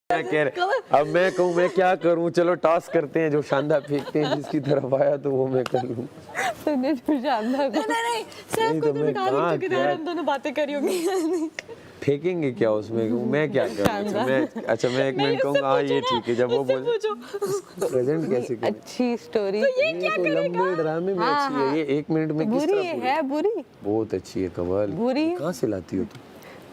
क्या कह रहे, अब मैं कहूँ मैं क्या करूँ, चलो टॉस करते हैं, जो शानदार फेंकते हैं जिसकी तरफ आया तो वो मैं कर लूँ। तूने जो शानदार को नहीं सिर्फ नहीं कोई तो तो मैं निकाल कहाँ चुकी थी क्या- और हम दोनों बातें करी होंगी। फेंकेंगे क्या उसमें, मैं क्या करूँ, मैं एक मिनट कहूँगा हाँ ये ठीक है, जब वो बोल प्रेजेंट कैसे करें, अच्छी स्टोरी ये तो लंबे ड्रामे में अच्छी है, ये एक मिनट में किस बुरी तरह पूरी- है बुरी बहुत अच्छी है कमाल। बुरी है? कहाँ से लाती हो तुम?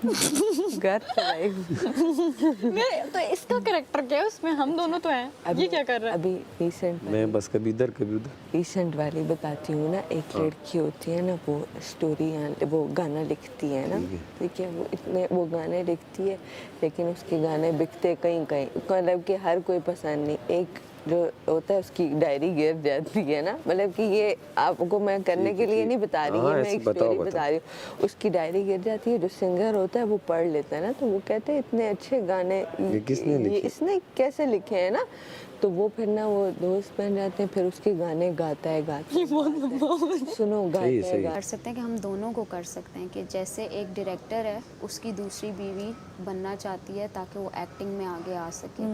घर चलाई नहीं तो इसका कैरेक्टर क्या है उसमें, हम दोनों तो हैं, ये क्या कर रहा है? अभी रिसेंट मैं बस कभी इधर कभी उधर। रिसेंट वाली बताती हूँ ना। एक लड़की होती है ना, वो स्टोरी वो गाना लिखती है ना, ठीक है, वो इतने वो गाने लिखती है लेकिन उसके गाने बिकते कहीं कहीं, मतलब कि हर कोई पसंद नहीं। एक जो होता है उसकी डायरी गिर जाती है ना, मतलब कि ये आपको मैं करने के लिए नहीं बता रही, हाँ, मैं ऐसे एक बताओ, स्टोरी बताओ। बता रही हूँ। उसकी डायरी गिर जाती है, जो सिंगर होता है वो पढ़ लेता है ना, तो वो कहते हैं इतने अच्छे गाने ये किसने लिखे? इसने कैसे लिखे हैं ना, तो वो फिर ना वो दोस्त बन जाते हैं, फिर उसके गाने गाता है सुनो गाता सही, है सही। कर सकते हैं कि हम दोनों को कर सकते हैं कि जैसे एक डायरेक्टर है उसकी दूसरी बीवी बनना चाहती है ताकि वो एक्टिंग में आगे आ सके,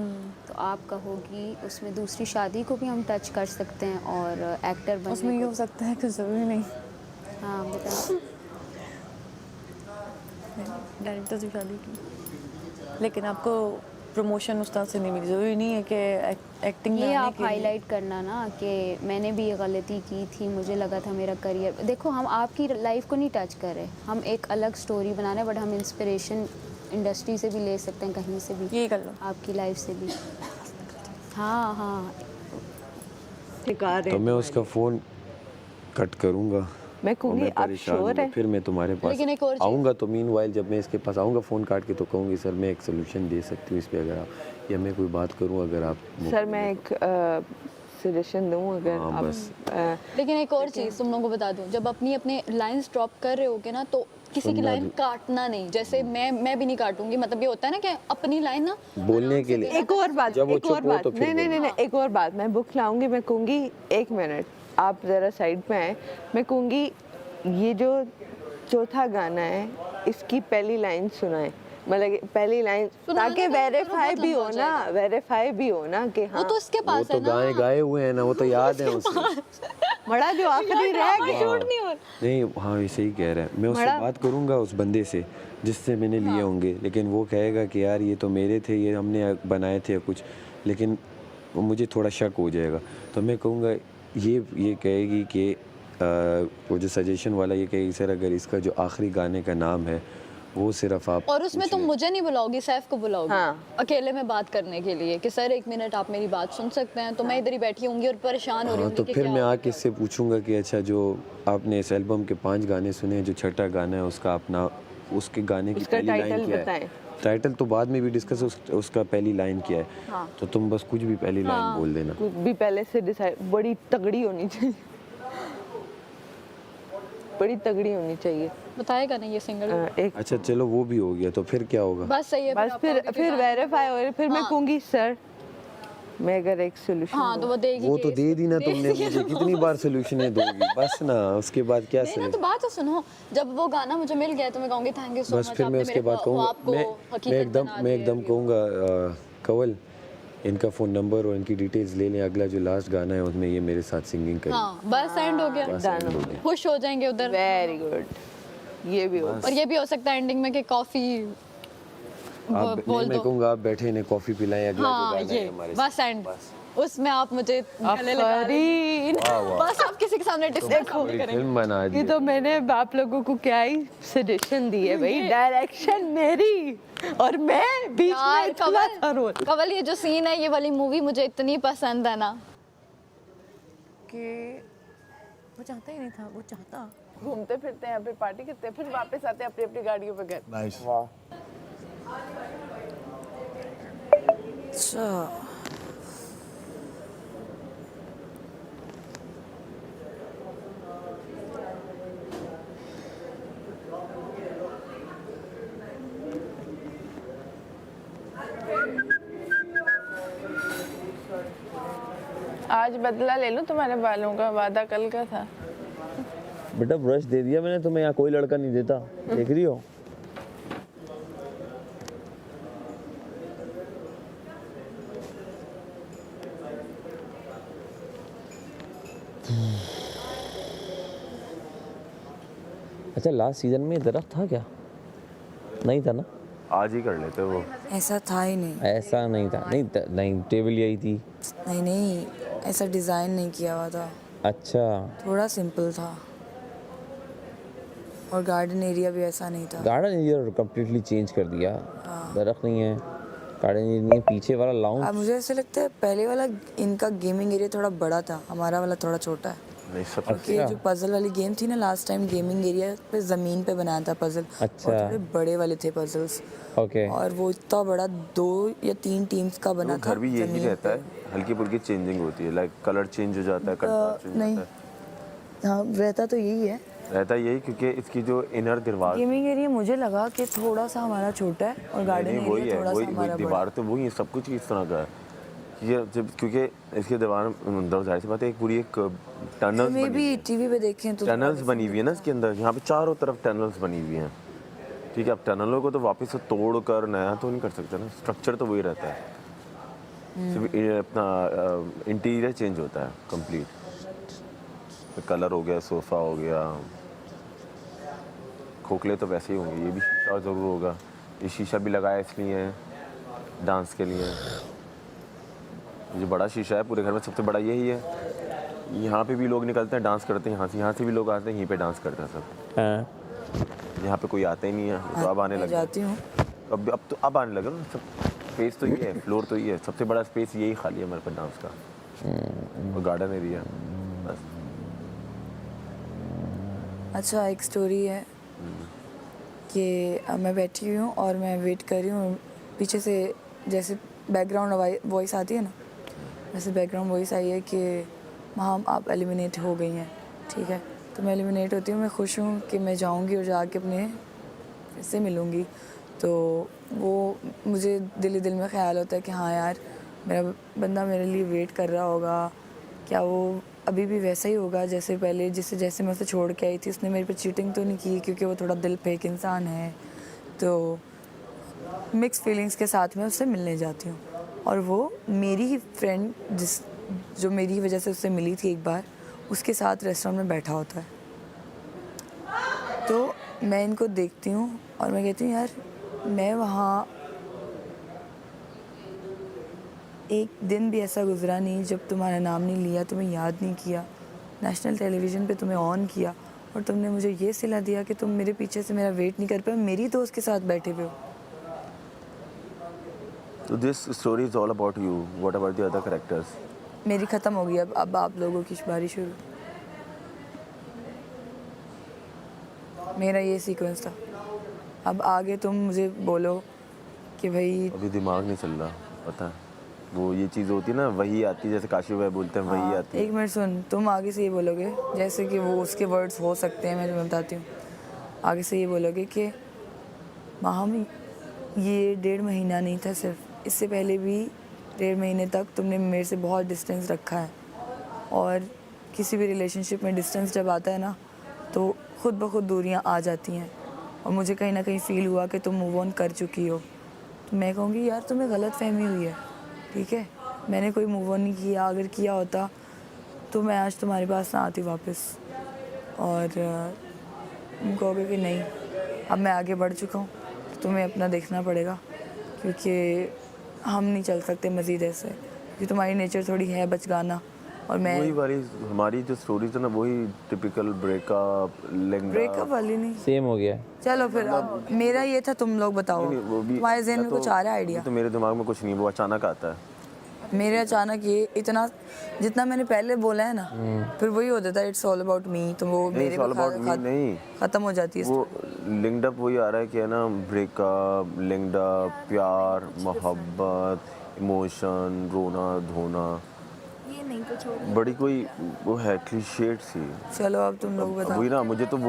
तो आप कहोगी उसमें दूसरी शादी को भी हम टच कर सकते हैं और एक्टर बनने उसमें ये को। हो सकता है कि जरूरी नहीं हाँ बताओ। डायरेक्टर से शादी की, लेकिन आपको प्रमोशन उस तरह से नहीं मिली, जरूरी नहीं है कि एक्टिंग में ये आने आप के लिए। हाईलाइट करना ना कि मैंने भी ये गलती की थी, मुझे लगा था मेरा करियर, देखो हम आपकी लाइफ को नहीं टच कर रहे, हम एक अलग स्टोरी बना रहे हैं, बट हम इंस्पिरेशन इंडस्ट्री से भी ले सकते हैं, कहीं से भी, ये कर लो। आपकी लाइफ से भी। हाँ हाँ तो मैं उसका फोन कट करूंगा, मैं और कहूँगी मैं आप परेशान श्योर हूँगा, है? फिर मैं तुम्हारे पास लेकिन एक और चीज़- आऊँगा, तो मीनवाइल जब मैं इसके पास आऊँगा फ़ोन काट के तो कहूँगी सर मैं एक सोल्यूशन दे सकती हूँ इस पे, अगर आप, या मैं कोई बात करूँ अगर आप सर मैं एक सजेशन दूँ अगर हाँ, आप बस। लेकिन एक और चीज़ तुम लोगों को बता दूं, जब अपने लाइंस ड्रॉप कर रहे होगे ना तो किसी की सुनना लाइन भी। काटना नहीं, जैसे मैं भी नहीं काटूंगी, मतलब ये होता है ना कि अपनी लाइन ना बोलने के लिए एक और बात, जब वो एक और चुप हो बात, तो फिर नहीं नहीं बोलो। नहीं नहीं, एक और बात, मैं बुक लाऊंगी, मैं कहूँगी एक मिनट आप ज़रा साइड पे आए, मैं कहूँगी ये जो चौथा गाना है इसकी पहली लाइन सुनाए, मतलब कि पहली लाइन, सुनाने ताकि में तो वेरीफाई बहुत भी लंबा हो हो ना, वेरीफाई भी हो ना कि वो हाँ तो इसके वो पास तो है ना। गाए गाए हुए हैं ना, वो तो याद है उसे। बड़ा जो आखिरी रह गया। शूट नहीं हो नहीं हाँ ये सही कह रहा है, मैं उससे बड़ा- बात करूंगा उस बंदे से जिससे मैंने लिए होंगे, लेकिन वो कहेगा कि यार ये तो मेरे थे, ये हमने बनाए थे कुछ, लेकिन वो मुझे थोड़ा शक हो जाएगा, तो मैं कहूँगा ये कहेगी कि वो जो सजेशन वाला ये कहेगी सर अगर इसका जो आखिरी गाने का नाम है वो सिर्फ आप और उसमें पूछ तुम लें। मुझे नहीं बुलाओगी, सैफ को बुलाओगी हाँ। अकेले में बात करने के लिए कि सर एक मिनट आप मेरी बात सुन सकते हैं, तो मैं इधर ही बैठी होंगी और परेशान हो रही हाँ होंगी तो कि फिर क्या मैं हो आके इससे पूछूंगा कि अच्छा जो आपने इस एल्बम के 5 गाने सुने, जो छठा गाना है उसका अपना उसके गाने की उसका पहली लाइन टाइटल क्या बताएं। है, टाइटल तो बाद में भी डिस्कस, उसका पहली लाइन क्या है, तो तुम बस कुछ भी पहली लाइन बोल देना। कुछ भी पहले से डिसाइड, बड़ी तगड़ी होनी चाहिए, बड़ी तगड़ी होनी चाहिए। बताएगा ना ये सिंगल। एक अच्छा चलो वो भी हो गया, तो फिर क्या होगा? बस सही है, बस आप फिर कहोगे कि फिर गाना- वेरीफाई हो, फिर मैं कहूँगी सर मैं अगर एक सोल्यूशन हाँ तो वो देगी वो कि तो दे दी ना दे तुमने दी मुझे, कितनी बार सोल्यूशन दोगी, बस ना उसके बाद क्या नहीं ना, सर, तो बात तो सुनो, जब वो गाना मुझे मिल गया तो मैं कहूँगी थैंक यू सो बस मच, फिर मैं आपने उसके मेरे बाद कहूँगा, ख्वाब को हकीकत बना मैं दिया एकदम है। कहूँगा कंवल इनका फ़ोन नंबर और इनकी डिटेल्स ले लें, अगला जो लास्ट गाना है उसमें ये मेरे साथ सिंगिंग करें, हाँ बस एंड हो गया, बस end हो गया। खुश हो जाएंगे उधर। वेरी गुड, ये भी हो। और ये भी हो सकता है एंडिंग में कि कॉफी आप बोल नहीं, मैं दो। कहूँगा आप बैठे इन्हें कॉफ़ी पिलाएं, अगला जो हाँ गाना है ये हमारे बस एंड, उसमें आप मुझे गले लगा लें। आफरीन। बस आप किसी के सामने डिस्कस नहीं बड़ी करेंगे। फिल्म बना दी ये तो मैंने आप लोगों को क्या ही सजेशन दी है भाई, डायरेक्शन मेरी और मैं बीच में यार इतना था रोल। कवल ये जो सीन है, ये वाली मूवी मुझे इतनी पसंद है ना। कि वो चाहता ही नहीं था, वो चाहता घूमते फिरते हैं यहाँ पे, पार्टी करते हैं, फिर वापस आते हैं अपनी अपनी गाड़ियों पे घर। नाइस। अच्छा आज बदला ले लूं तुम्हारे बालों का, वादा कल का था। बेटा ब्रश दे दिया मैंने तुम्हें, यहाँ कोई लड़का नहीं देता, देख रही हो? अच्छा लास्ट सीजन में ये दरख्त था क्या? नहीं था ना? आज ही कर लेते वो। ऐसा था ही नहीं। ऐसा नहीं था, नहीं टेबल यही थी। नहीं नहीं, ऐसा डिज़ाइन नहीं किया हुआ था, अच्छा थोड़ा सिंपल था। और गार्डन एरिया भी ऐसा नहीं था। गार्डन एरिया कम्प्लीटली चेंज कर दिया। दरख्त नहीं है, गार्डन एरिया नहीं है, पीछे वाला अब लाउंज। मुझे ऐसा लगता है पहले वाला इनका गेमिंग एरिया थोड़ा बड़ा था, हमारा वाला थोड़ा छोटा है। नहीं सब क्योंकि जो पजल वाली गेम थी ना, लास्ट टाइम गेमिंग एरिया पे ज़मीन पे बनाया था पजल। अच्छा। और थोड़े बड़े वाले थे पजल्स। ओके और वो इतना बड़ा 2 या 3 टीम्स का बना था। घर भी यही ज़मीन रहता पे। है, हल्की फुल्की चेंजिंग होती है, लाइक कलर चेंज हो जाता है, कंट्रास्ट चेंज नहीं, होता हाँ रहता तो यही है। है। रहता यही क्योंकि इसकी जो इनर दीवार गेमिंग एरिया मुझे लगा कि थोड़ा सा हमारा छोटा है और गार्डन नहीं वही एरिया है, थोड़ा वही सा वही हमारा बड़ा। दीवार तो वही है, सब कुछ इस तरह का है। ये जब क्योंकि इसके दीवार अंदर जाहिर सी बात है, एक पूरी एक टनल्स मे बनी भी टीवी पे देखें तो टनल्स बनी हुई है ना इसके अंदर, यहाँ पे चारों तरफ टनल्स बनी हुई हैं। ठीक है, अब टनलों को तो वापस से तोड़ कर नया तो नहीं कर सकते ना, स्ट्रक्चर तो वही रहता है, सिर्फ ये अपना इंटीरियर चेंज होता है कंप्लीट। कलर हो गया, सोफ़ा हो गया, खोखले तो वैसे ही होंगे, ये भी शीशा ज़रूर होगा। ये शीशा भी लगाया इसलिए डांस के लिए, जो बड़ा शीशा है पूरे घर में सबसे बड़ा यही है। यहाँ पे भी लोग निकलते हैं डांस करते हैं, यहाँ से भी लोग आते हैं, यहीं पे डांस करते हैं सब। हाँ यहाँ पे कोई आता ही नहीं है, तो अब आने मैं लगे। जाती हूँ। अब आने लगे ना सब। स्पेस तो ये है, फ्लोर तो ये है, सबसे बड़ा स्पेस यही खाली है हमारे पास डांस का, और गार्डन एरिया बस। अच्छा एक स्टोरी है कि मैं बैठी हुई हूँ और मैं वेट कर रही हूँ, पीछे से जैसे बैकग्राउंड वॉइस आती है ना, वैसे बैकग्राउंड वॉइस आई है कि माँ आप एलिमिनेट हो गई हैं। ठीक है, तो मैं एलिमिनेट होती हूँ, मैं खुश हूँ कि मैं जाऊँगी और जाके अपने से मिलूँगी। तो वो मुझे दिल ही दिल में ख्याल होता है कि हाँ यार, मेरा बंदा मेरे लिए वेट कर रहा होगा, क्या वो अभी भी वैसा ही होगा जैसे पहले, जैसे मैं उसे छोड़ के आई थी, उसने मेरे पे चीटिंग तो नहीं की, क्योंकि वो थोड़ा दिल फेक इंसान है। तो मिक्स फीलिंग्स के साथ में उससे मिलने जाती हूँ, और वो मेरी ही फ्रेंड जो मेरी वजह से उससे मिली थी एक बार, उसके साथ रेस्टोरेंट में बैठा होता है। तो मैं इनको देखती हूँ और मैं कहती हूँ यार, मैं वहाँ एक दिन भी ऐसा गुजरा नहीं जब तुम्हारा नाम नहीं लिया, तुम्हें याद नहीं किया, नेशनल टेलीविज़न पे तुम्हें ऑन किया और तुमने मुझे ये सिला दिया कि तुम मेरे पीछे से मेरा वेट नहीं कर पाए, मेरी दोस्त के साथ बैठे हुए हो। तो this story is all about you, what about the other characters? मेरी ख़त्म हो गई, अब आप लोगों की बारी शुरू। मेरा ये सीक्वेंस था, अब आगे तुम मुझे बोलो कि भाई अभी दिमाग नहीं चल रहा, पता है वो ये चीज़ होती है ना, वही आती है, जैसे काशी भाई बोलते हैं वही आती है। एक मिनट सुन, तुम आगे से ये बोलोगे, जैसे कि वो उसके वर्ड्स हो सकते हैं, मैं तुम्हें बताती हूँ। आगे से ये बोलोगे कि माहम ये 1.5 महीना नहीं था सिर्फ, इससे पहले भी 1.5 महीने तक तुमने मेरे से बहुत डिस्टेंस रखा है, और किसी भी रिलेशनशिप में डिस्टेंस जब आता है ना, तो खुद ब खुद दूरियां आ जाती हैं, और मुझे कहीं ना कहीं फ़ील हुआ कि तुम मूव ऑन कर चुकी हो। तो मैं कहूँगी यार तुम्हें गलत फहमी हुई है, ठीक है, मैंने कोई मूव ऑन नहीं किया, अगर किया होता तो मैं आज तुम्हारे पास ना आती वापस, और तुम कहोगे कि नहीं अब मैं आगे बढ़ चुका हूँ, तो तुम्हें अपना देखना पड़ेगा, क्योंकि हम नहीं चल सकते मज़ीद ऐसे, क्योंकि तुम्हारी नेचर थोड़ी है बचगाना, और मैं वही वाली हमारी जो स्टोरीज है ना, वही टिपिकल ब्रेकअप लेंगा। ब्रेकअप वाली नहीं। सेम हो गया। चलो फिर अब मेरा ये था, तुम लोग बताओ, नहीं, वो भी तुम्हारे जहन में तो- कुछ आ रहा है आइडिया? तो मेरे दिमाग में कुछ नहीं, वो अचानक आता है। मेरे अचानक ये इतना जितना मैंने पहले बोला है ना, फिर वही हो जाता है, इट्स ऑल अबाउट मी, तो वो नहीं, मेरे it's all about me, नहीं। खत्म हो जाती है। वो लिंक्ड अप वही आ रहा है कि है ना, ब्रेकअप, लिंक्ड अप, प्यार, मोहब्बत, इमोशन, रोना धोना, ये नहीं कुछ और बड़ी कोई वो है क्लीशेड सी। चलो अब तुम लोग बताओ। वही ना, मुझे तो वो